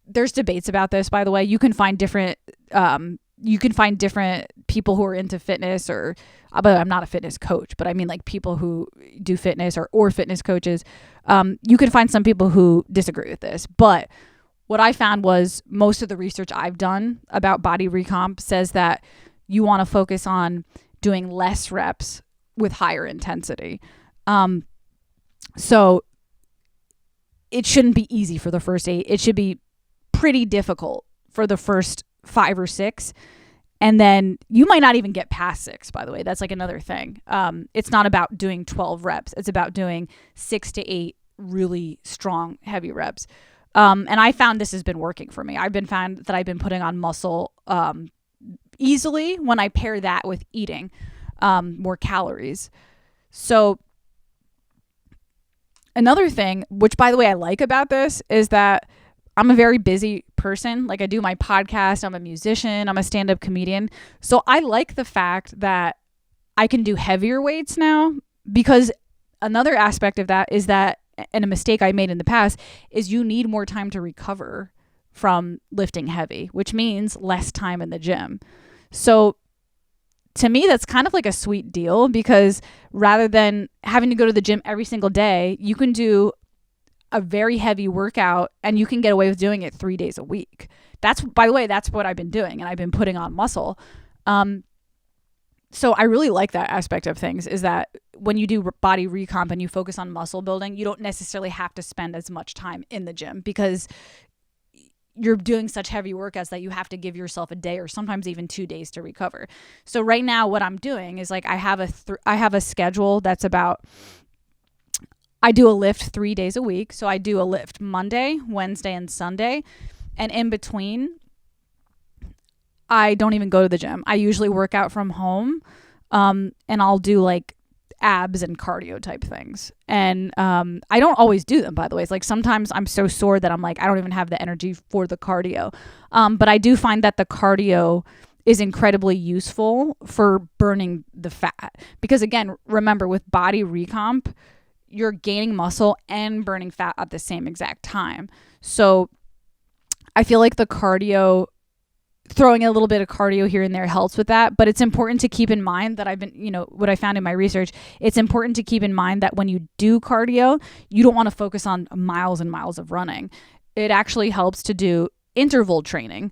there's debates about this, by the way. You can find different people who are into fitness, or, but I'm not a fitness coach, but I mean like people who do fitness or fitness coaches. You can find some people who disagree with this, but what I found was most of the research I've done about body recomp says that you want to focus on doing less reps with higher intensity. So it shouldn't be easy for the first 8. It should be pretty difficult for the first 5 or 6. And then you might not even get past 6, by the way. That's like another thing. It's not about doing 12 reps. It's about doing 6 to 8 really strong, heavy reps. And I found this has been working for me. I've been found that I've been putting on muscle easily when I pair that with eating more calories. So another thing, which by the way I like about this, is that I'm a very busy person. Like I do my podcast, I'm a musician, I'm a stand-up comedian. So I like the fact that I can do heavier weights now, because another aspect of that is that, and a mistake I made in the past, is you need more time to recover from lifting heavy, which means less time in the gym. So to me, that's kind of like a sweet deal, because rather than having to go to the gym every single day, you can do a very heavy workout and you can get away with doing it 3 days a week. That's, by the way, that's what I've been doing, and I've been putting on muscle. So I really like that aspect of things, is that when you do body recomp and you focus on muscle building, you don't necessarily have to spend as much time in the gym, because you're doing such heavy workouts that you have to give yourself a day or sometimes even 2 days to recover. So right now what I'm doing is like I have a schedule that's about, I do a lift 3 days a week. So I do a lift Monday, Wednesday, and Sunday. And in between, I don't even go to the gym. I usually work out from home, and I'll do like abs and cardio type things. And I don't always do them, by the way. It's like sometimes I'm so sore that I'm like, I don't even have the energy for the cardio. But I do find that the cardio is incredibly useful for burning the fat. Because again, remember, with body recomp, you're gaining muscle and burning fat at the same exact time. So I feel like the cardio, throwing a little bit of cardio here and there helps with that. But it's important to keep in mind that what I found in my research, it's important to keep in mind that when you do cardio, you don't want to focus on miles and miles of running. It actually helps to do interval training,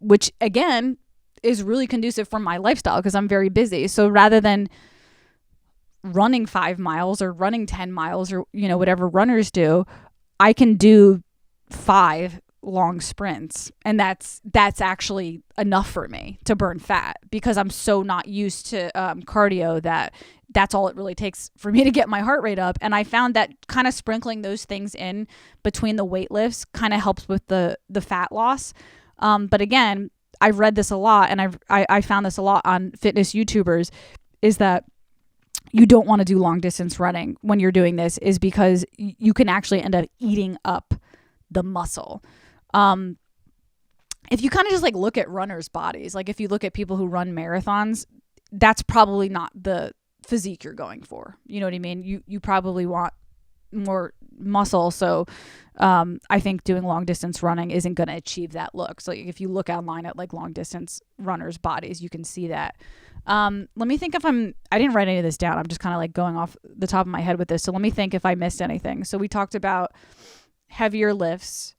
which again is really conducive for my lifestyle because I'm very busy. So rather than running 5 miles or running 10 miles or, whatever runners do, I can do 5 long sprints, and that's actually enough for me to burn fat, because I'm so not used to cardio that's all it really takes for me to get my heart rate up. And I found that kind of sprinkling those things in between the weight lifts kind of helps with the fat loss. But again, I've read this a lot, and I found this a lot on fitness YouTubers, is that you don't want to do long distance running when you're doing this, is because you can actually end up eating up the muscle. If you kind of just like look at runners' bodies, like if you look at people who run marathons, that's probably not the physique you're going for. You know what I mean? You probably want more muscle. So I think doing long distance running isn't going to achieve that look. So if you look online at like long distance runners' bodies, you can see that. Let me think if I didn't write any of this down. I'm just kind of like going off the top of my head with this. So let me think if I missed anything. So we talked about heavier lifts.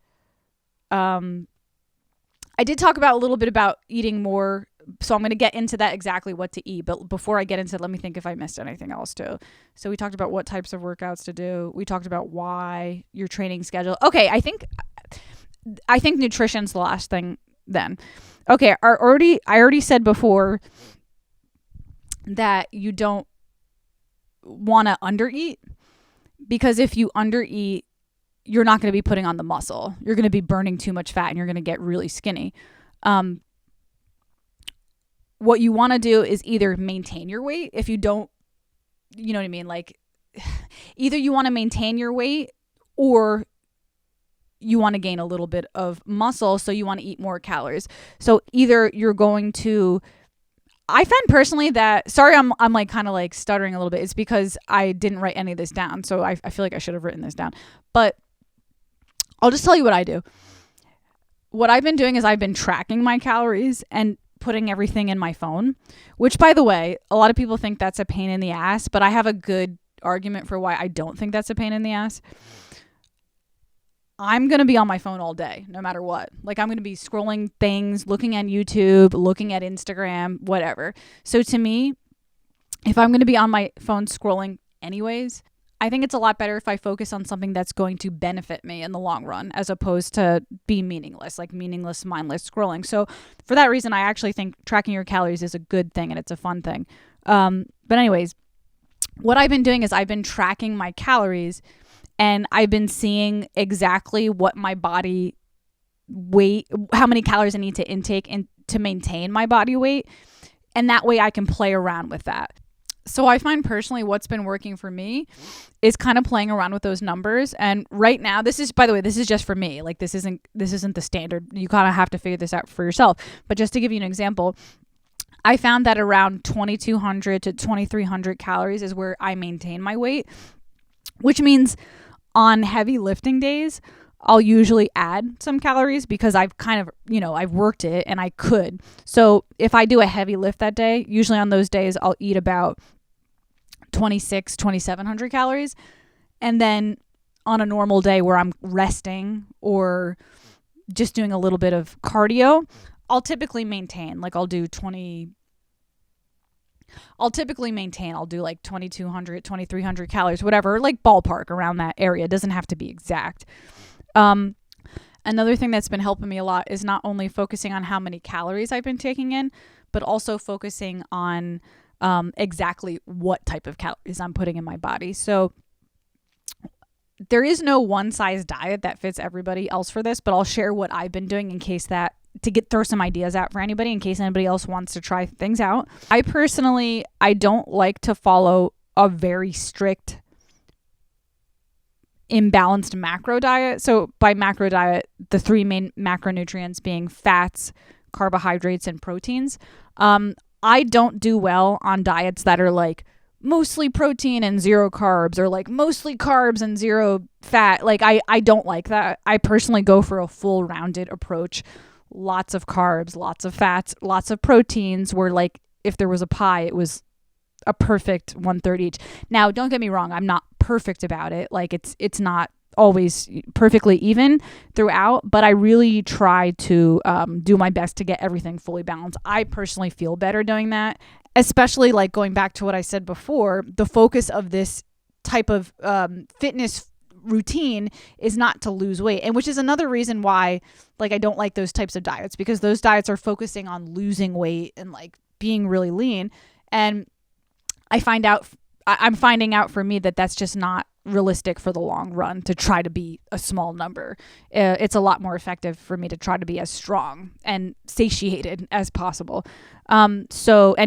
I did talk about a little bit about eating more. So I'm going to get into that, exactly what to eat. But before I get into it, let me think if I missed anything else too. So we talked about what types of workouts to do. We talked about why your training schedule. Okay. I think nutrition's the last thing then. Okay. I already said before that you don't want to undereat, because if you undereat, you're not going to be putting on the muscle. You're going to be burning too much fat and you're going to get really skinny. What you want to do is either maintain your weight. If you don't, you know what I mean? Like either you want to maintain your weight or you want to gain a little bit of muscle. So you want to eat more calories. So either you're going to, I find personally that, sorry, I'm like kind of like stuttering a little bit. It's because I didn't write any of this down. So I feel like I should have written this down, but I'll just tell you what I do. What I've been doing is I've been tracking my calories and putting everything in my phone, which, by the way, a lot of people think that's a pain in the ass, but I have a good argument for why I don't think that's a pain in the ass. I'm going to be on my phone all day, no matter what. Like I'm going to be scrolling things, looking at YouTube, looking at Instagram, whatever. So to me, if I'm going to be on my phone scrolling anyways, I think it's a lot better if I focus on something that's going to benefit me in the long run, as opposed to be meaningless, like meaningless, mindless scrolling. So for that reason, I actually think tracking your calories is a good thing and it's a fun thing. But anyways, what I've been doing is I've been tracking my calories, and I've been seeing exactly what my body weight, how many calories I need to intake and to maintain my body weight. And that way I can play around with that. So I find personally what's been working for me is kind of playing around with those numbers. And right now, this is, by the way, this is just for me. Like this isn't the standard. You kind of have to figure this out for yourself. But just to give you an example, I found that around 2,200 to 2,300 calories is where I maintain my weight, which means on heavy lifting days, I'll usually add some calories because I've kind of, I've worked it and I could. So if I do a heavy lift that day, usually on those days, I'll eat about 2,700 calories. And then on a normal day where I'm resting or just doing a little bit of cardio, I'll typically maintain, like I'll do like 2,200, 2,300 calories, whatever, like ballpark around that area. It doesn't have to be exact. Another thing that's been helping me a lot is not only focusing on how many calories I've been taking in, but also focusing on exactly what type of calories I'm putting in my body. So there is no one size diet that fits everybody else for this, but I'll share what I've been doing in case that, throw some ideas out for anybody in case anybody else wants to try things out. I don't like to follow a very strict imbalanced macro diet. So by macro diet, the three main macronutrients being fats, carbohydrates, and proteins. I don't do well on diets that are like mostly protein and zero carbs, or like mostly carbs and zero fat. Like I don't like that. I personally go for a full rounded approach. Lots of carbs, lots of fats, lots of proteins, where like if there was a pie, it was a perfect 1/3 each. Now, don't get me wrong. I'm not perfect about it. Like it's not always perfectly even throughout, but I really try to do my best to get everything fully balanced. I personally feel better doing that, especially like going back to what I said before, the focus of this type of fitness routine is not to lose weight, and which is another reason why like I don't like those types of diets, because those diets are focusing on losing weight and like being really lean. And I'm finding out for me that that's just not realistic for the long run to try to be a small number. It's a lot more effective for me to try to be as strong and satiated as possible. And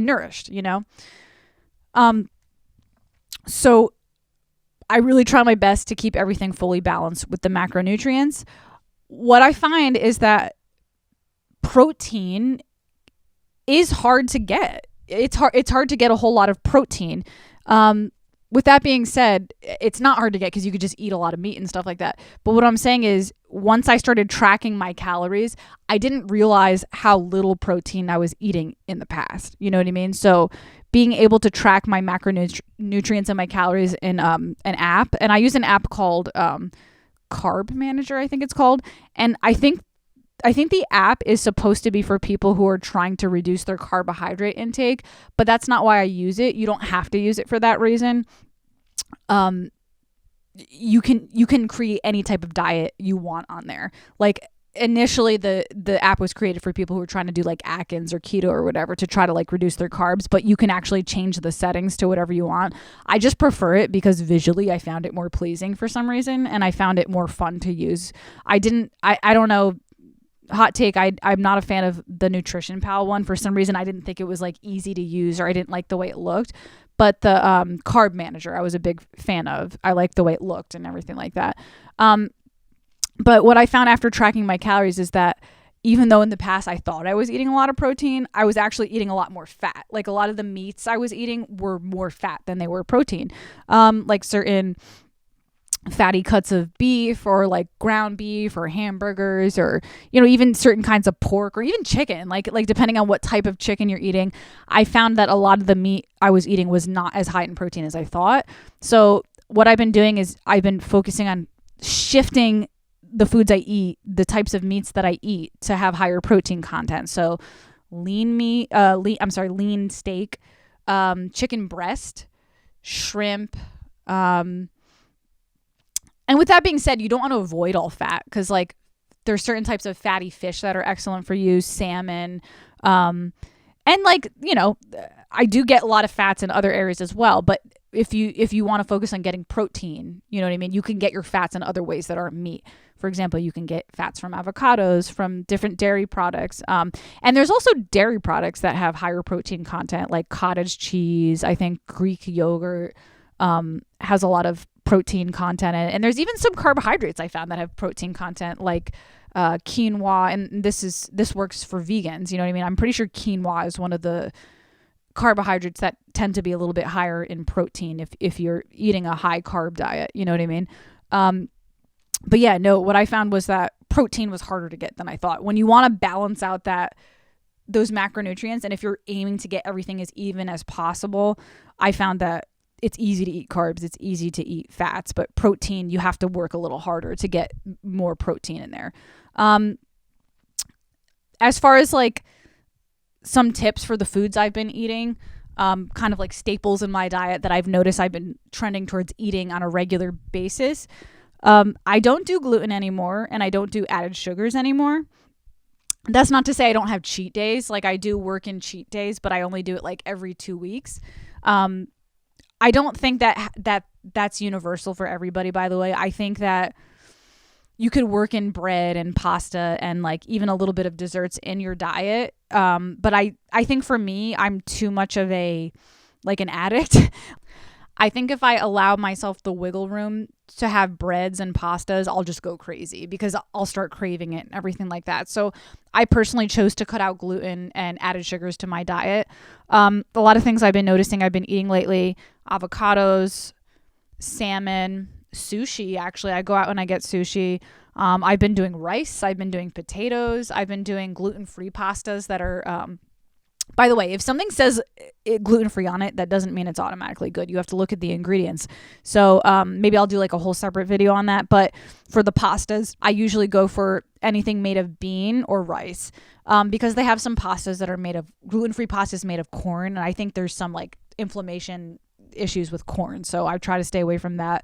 nourished, So I really try my best to keep everything fully balanced with the macronutrients. What I find is that protein is hard to get. It's hard to get a whole lot of protein. With that being said, it's not hard to get because you could just eat a lot of meat and stuff like that. But what I'm saying is, once I started tracking my calories, I didn't realize how little protein I was eating in the past. You know what I mean? So being able to track my macronutrients and my calories in an app, and I use an app called Carb Manager, I think it's called. And I think the app is supposed to be for people who are trying to reduce their carbohydrate intake, but that's not why I use it. You don't have to use it for that reason. You can create any type of diet you want on there. Like initially the app was created for people who are trying to do like Atkins or keto or whatever to try to like reduce their carbs, but you can actually change the settings to whatever you want. I just prefer it because visually I found it more pleasing for some reason, and I found it more fun to use. I don't know. Hot take, I'm not a fan of the Nutrition Pal one. For some reason, I didn't think it was like easy to use, or I didn't like the way it looked. But the Carb Manager, I was a big fan of. I liked the way it looked and everything like that. But what I found after tracking my calories is that even though in the past I thought I was eating a lot of protein, I was actually eating a lot more fat. Like a lot of the meats I was eating were more fat than they were protein. Like certain fatty cuts of beef, or like ground beef, or hamburgers, or even certain kinds of pork, or even chicken, like depending on what type of chicken you're eating. I found that a lot of the meat I was eating was not as high in protein as I thought. So what I've been doing is I've been focusing on shifting the foods I eat, the types of meats that I eat, to have higher protein content. So lean steak, chicken breast, shrimp, And with that being said, you don't want to avoid all fat because like there's certain types of fatty fish that are excellent for you, salmon, and like, you know, I do get a lot of fats in other areas as well. But if you want to focus on getting protein, you know what I mean? You can get your fats in other ways that aren't meat. For example, you can get fats from avocados, from different dairy products. And there's also dairy products that have higher protein content, like cottage cheese. I think Greek yogurt has a lot of protein content in it. And there's even some carbohydrates I found that have protein content, like quinoa. And this works for vegans. You know what I mean? I'm pretty sure quinoa is one of the carbohydrates that tend to be a little bit higher in protein if you're eating a high carb diet. You know what I mean? But yeah, no, what I found was that protein was harder to get than I thought. When you want to balance out those macronutrients, and if you're aiming to get everything as even as possible, I found that it's easy to eat carbs, it's easy to eat fats, but protein, you have to work a little harder to get more protein in there. As far as like some tips for the foods I've been eating, kind of like staples in my diet that I've noticed I've been trending towards eating on a regular basis. I don't do gluten anymore, and I don't do added sugars anymore. That's not to say I don't have cheat days. Like I do work in cheat days, but I only do it like every 2 weeks. I don't think that's universal for everybody, by the way. I think that you could work in bread and pasta and like even a little bit of desserts in your diet. But I think for me, I'm too much of an addict. I think if I allow myself the wiggle room to have breads and pastas, I'll just go crazy because I'll start craving it and everything like that. So I personally chose to cut out gluten and added sugars to my diet. A lot of things I've been noticing I've been eating lately: avocados, salmon, sushi. Actually, I go out and I get sushi. I've been doing rice. I've been doing potatoes. I've been doing gluten-free pastas that are... by the way, if something says gluten-free on it, that doesn't mean it's automatically good. You have to look at the ingredients. So maybe I'll do like a whole separate video on that. But for the pastas, I usually go for anything made of bean or rice because they have some pastas that are made of gluten-free pastas made of corn. And I think there's some like inflammation issues with corn. So I try to stay away from that.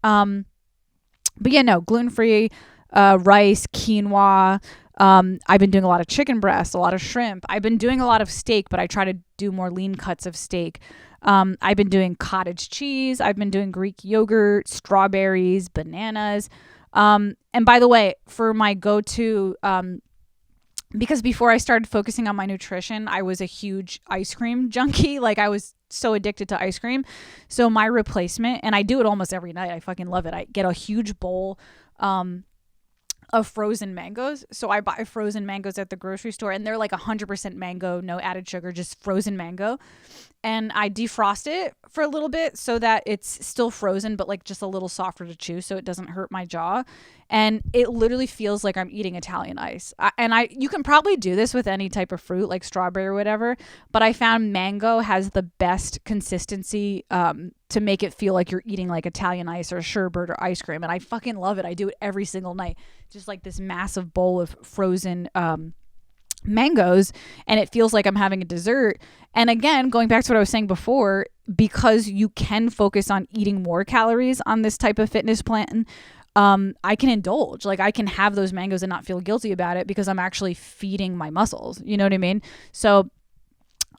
But yeah, no, gluten-free, rice, quinoa. I've been doing a lot of chicken breast, a lot of shrimp. I've been doing a lot of steak, but I try to do more lean cuts of steak. I've been doing cottage cheese. I've been doing Greek yogurt, strawberries, bananas. And by the way, for my go-to, because before I started focusing on my nutrition, I was a huge ice cream junkie. Like I was so addicted to ice cream. So my replacement, and I do it almost every night. I fucking love it. I get a huge bowl, of frozen mangoes. So I buy frozen mangoes at the grocery store, and they're like 100% mango, no added sugar, just frozen mango. And I defrost it for a little bit so that it's still frozen, but like just a little softer to chew so it doesn't hurt my jaw. And it literally feels like I'm eating Italian ice. You can probably do this with any type of fruit like strawberry or whatever, but I found mango has the best consistency to make it feel like you're eating like Italian ice or sherbet or ice cream. And I fucking love it. I do it every single night. Just like this massive bowl of frozen mangoes, and it feels like I'm having a dessert. And again, going back to what I was saying before, because you can focus on eating more calories on this type of fitness plan, I can indulge. Like I can have those mangoes and not feel guilty about it because I'm actually feeding my muscles. You know what I mean? So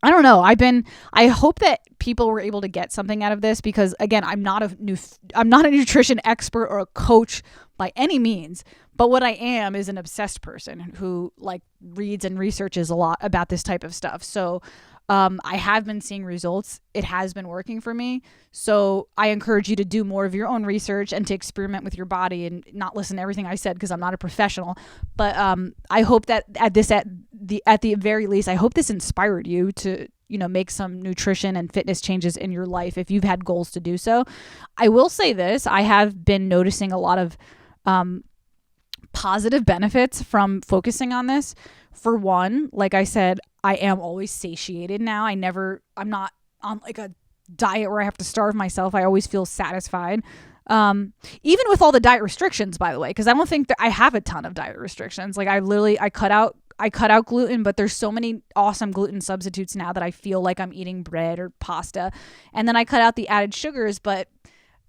I don't know. I hope that people were able to get something out of this because again, I'm not a nutrition expert or a coach by any means, but what I am is an obsessed person who like reads and researches a lot about this type of stuff. So I have been seeing results. It has been working for me. So I encourage you to do more of your own research and to experiment with your body and not listen to everything I said because I'm not a professional. But I hope that at the very least, I hope this inspired you to, make some nutrition and fitness changes in your life if you've had goals to do so. I will say this, I have been noticing a lot of positive benefits from focusing on this. For one, like I said, I am always satiated now. I'm not on like a diet where I have to starve myself. I always feel satisfied. Even with all the diet restrictions, by the way, because I don't think that I have a ton of diet restrictions. Like I cut out gluten, but there's so many awesome gluten substitutes now that I feel like I'm eating bread or pasta. And then I cut out the added sugars, but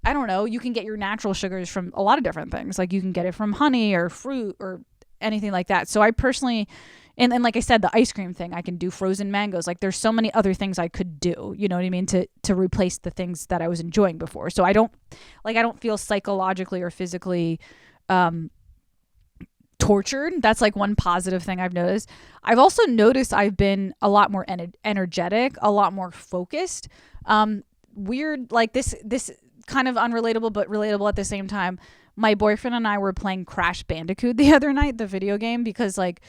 I don't know, you can get your natural sugars from a lot of different things. Like you can get it from honey or fruit or anything like that. So I personally, and like I said, the ice cream thing, I can do frozen mangoes. Like there's so many other things I could do, you know what I mean, to replace the things that I was enjoying before. So I don't feel psychologically or physically tortured. That's like one positive thing I've noticed. I've also noticed I've been a lot more energetic, a lot more focused. Weird, like this kind of unrelatable but relatable at the same time. My boyfriend and I were playing Crash Bandicoot the other night, the video game, because like,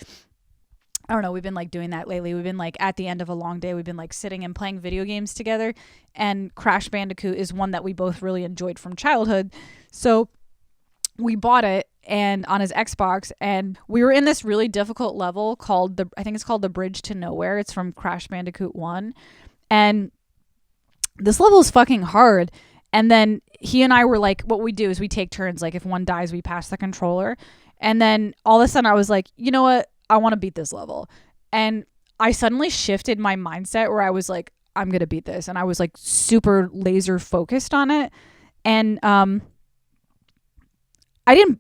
I don't know, we've been like doing that lately. We've been like at the end of a long day, we've been like sitting and playing video games together, and Crash Bandicoot is one that we both really enjoyed from childhood. So we bought it and on his Xbox, and we were in this really difficult level called I think it's called the Bridge to Nowhere. It's from Crash Bandicoot 1. And this level is fucking hard. And then he and I were like, what we do is we take turns. Like if one dies, we pass the controller. And then all of a sudden I was like, you know what? I want to beat this level. And I suddenly shifted my mindset where I was like, I'm going to beat this. And I was like super laser focused on it. And I didn't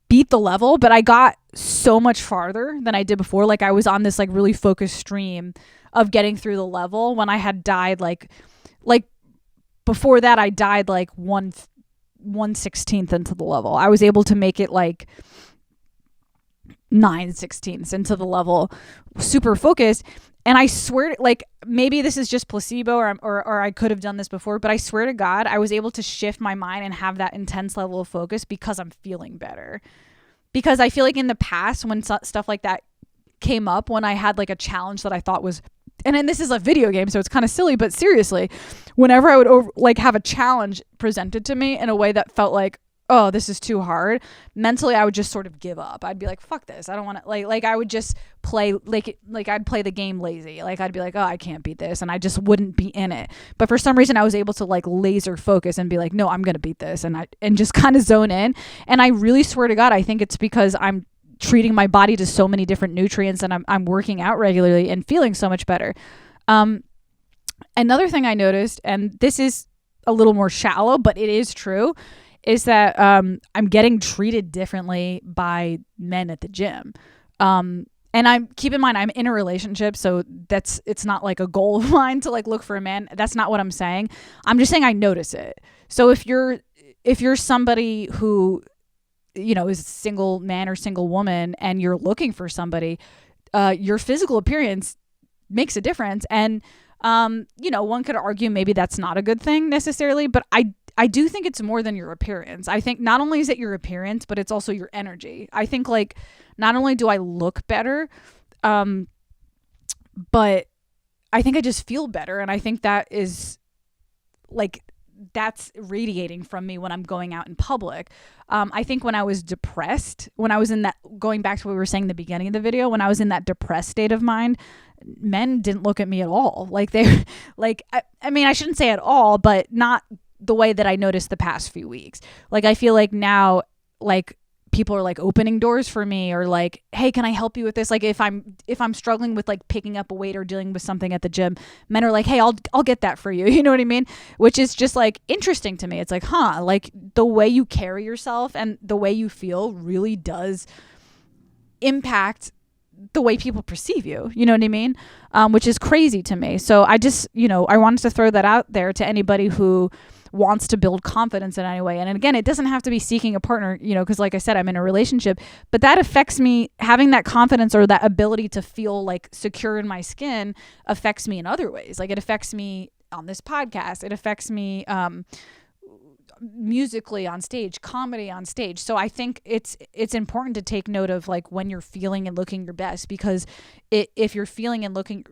beat the level, but I got so much farther than I did before. Like I was on this like really focused stream of getting through the level when I had died like before that I died like 1/16 into the level. I was able to make it like 9/16 into the level, super focused. And I swear, like maybe this is just placebo or I could have done this before, but I swear to God, I was able to shift my mind and have that intense level of focus because I'm feeling better. Because I feel like in the past when stuff like that came up, when I had like a challenge that I thought was, and then this is a video game, so it's kind of silly, but seriously, whenever I would have a challenge presented to me in a way that felt like, oh, this is too hard, mentally I would just sort of give up. I'd be like, fuck this, I don't want to, like I would just play like I'd play the game lazy. Like I'd be like, oh, I can't beat this, and I just wouldn't be in it. But for some reason I was able to like laser focus and be like, no, I'm gonna beat this, and just kind of zone in. And I really swear to God, I think it's because I'm treating my body to so many different nutrients, and I'm working out regularly and feeling so much better. Another thing I noticed, and this is a little more shallow, but it is true, is that I'm getting treated differently by men at the gym. And keep in mind, I'm in a relationship, so it's not like a goal of mine to like look for a man. That's not what I'm saying. I'm just saying I notice it. So if you're somebody who, you know, is a single man or single woman and you're looking for somebody, your physical appearance makes a difference. And, you know, one could argue maybe that's not a good thing necessarily, but I do think it's more than your appearance. I think not only is it your appearance, but it's also your energy. I think like not only do I look better, but I think I just feel better. And I think that is like, that's radiating from me when I'm going out in public. I think when I was depressed, when I was in that, going back to what we were saying in the beginning of the video, when I was in that depressed state of mind, men didn't look at me at all. Like they, like, I mean, I shouldn't say at all, but not the way that I noticed the past few weeks. Like, I feel like now, like, people are like opening doors for me, or like, hey, can I help you with this? Like if I'm struggling with like picking up a weight or dealing with something at the gym, men are like, hey, I'll get that for you. You know what I mean? Which is just like interesting to me. It's like, huh, like the way you carry yourself and the way you feel really does impact the way people perceive you. You know what I mean? Which is crazy to me. So I just, you know, I wanted to throw that out there to anybody who wants to build confidence in any way. And again, it doesn't have to be seeking a partner, you know, because like I said, I'm in a relationship, but that affects me. Having that confidence or that ability to feel like secure in my skin affects me in other ways. Like it affects me on this podcast. It affects me musically on stage, comedy on stage. So I think it's important to take note of like when you're feeling and looking your best, because if you're feeling and looking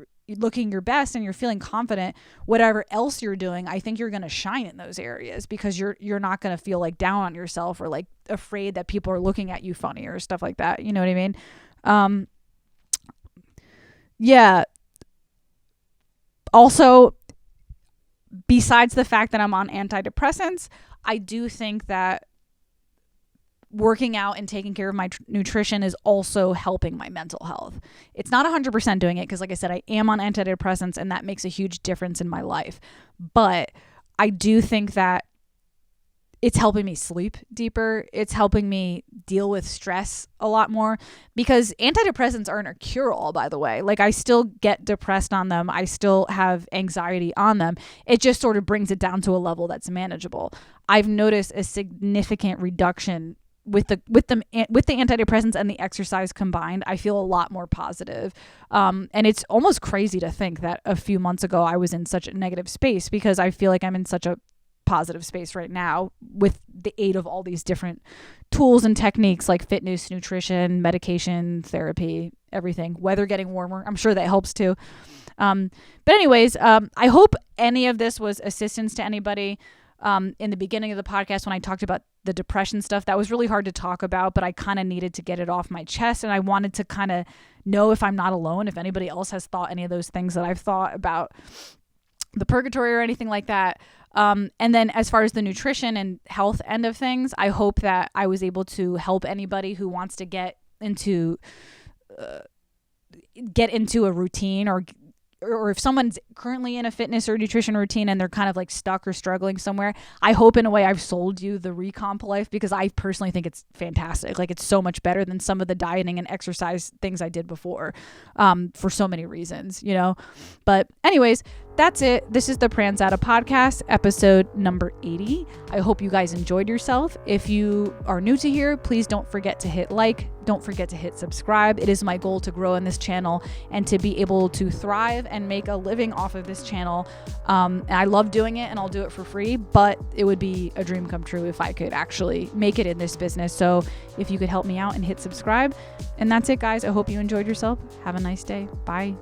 your best and you're feeling confident, whatever else you're doing, I think you're going to shine in those areas, because you're not going to feel like down on yourself or like afraid that people are looking at you funny or stuff like that. You know what I mean? Yeah. Also, besides the fact that I'm on antidepressants, I do think that working out and taking care of my nutrition is also helping my mental health. It's not 100% doing it, because like I said, I am on antidepressants and that makes a huge difference in my life. But I do think that it's helping me sleep deeper. It's helping me deal with stress a lot more, because antidepressants aren't a cure-all, by the way. Like, I still get depressed on them. I still have anxiety on them. It just sort of brings it down to a level that's manageable. I've noticed a significant reduction with the antidepressants and the exercise combined. I feel a lot more positive. And it's almost crazy to think that a few months ago I was in such a negative space, because I feel like I'm in such a positive space right now with the aid of all these different tools and techniques like fitness, nutrition, medication, therapy, everything. Weather getting warmer, I'm sure that helps too. But anyways, I hope any of this was assistance to anybody. In the beginning of the podcast, when I talked about the depression stuff, that was really hard to talk about, but I kind of needed to get it off my chest, and I wanted to kind of know if I'm not alone, if anybody else has thought any of those things that I've thought about the purgatory or anything like that. And then as far as the nutrition and health end of things, I hope that I was able to help anybody who wants to get into a routine, or if someone's currently in a fitness or nutrition routine and they're kind of like stuck or struggling somewhere. I hope in a way I've sold you the Recomp life, because I personally think it's fantastic. Like, it's so much better than some of the dieting and exercise things I did before, for so many reasons, you know. But anyways, that's it. This is the Pranzata Podcast, episode number 80. I hope you guys enjoyed yourself. If you are new to here, please don't forget to hit like. Don't forget to hit subscribe. It is my goal to grow in this channel and to be able to thrive and make a living off of this channel. And I love doing it, and I'll do it for free, but it would be a dream come true if I could actually make it in this business. So if you could help me out and hit subscribe. And that's it, guys. I hope you enjoyed yourself. Have a nice day. Bye.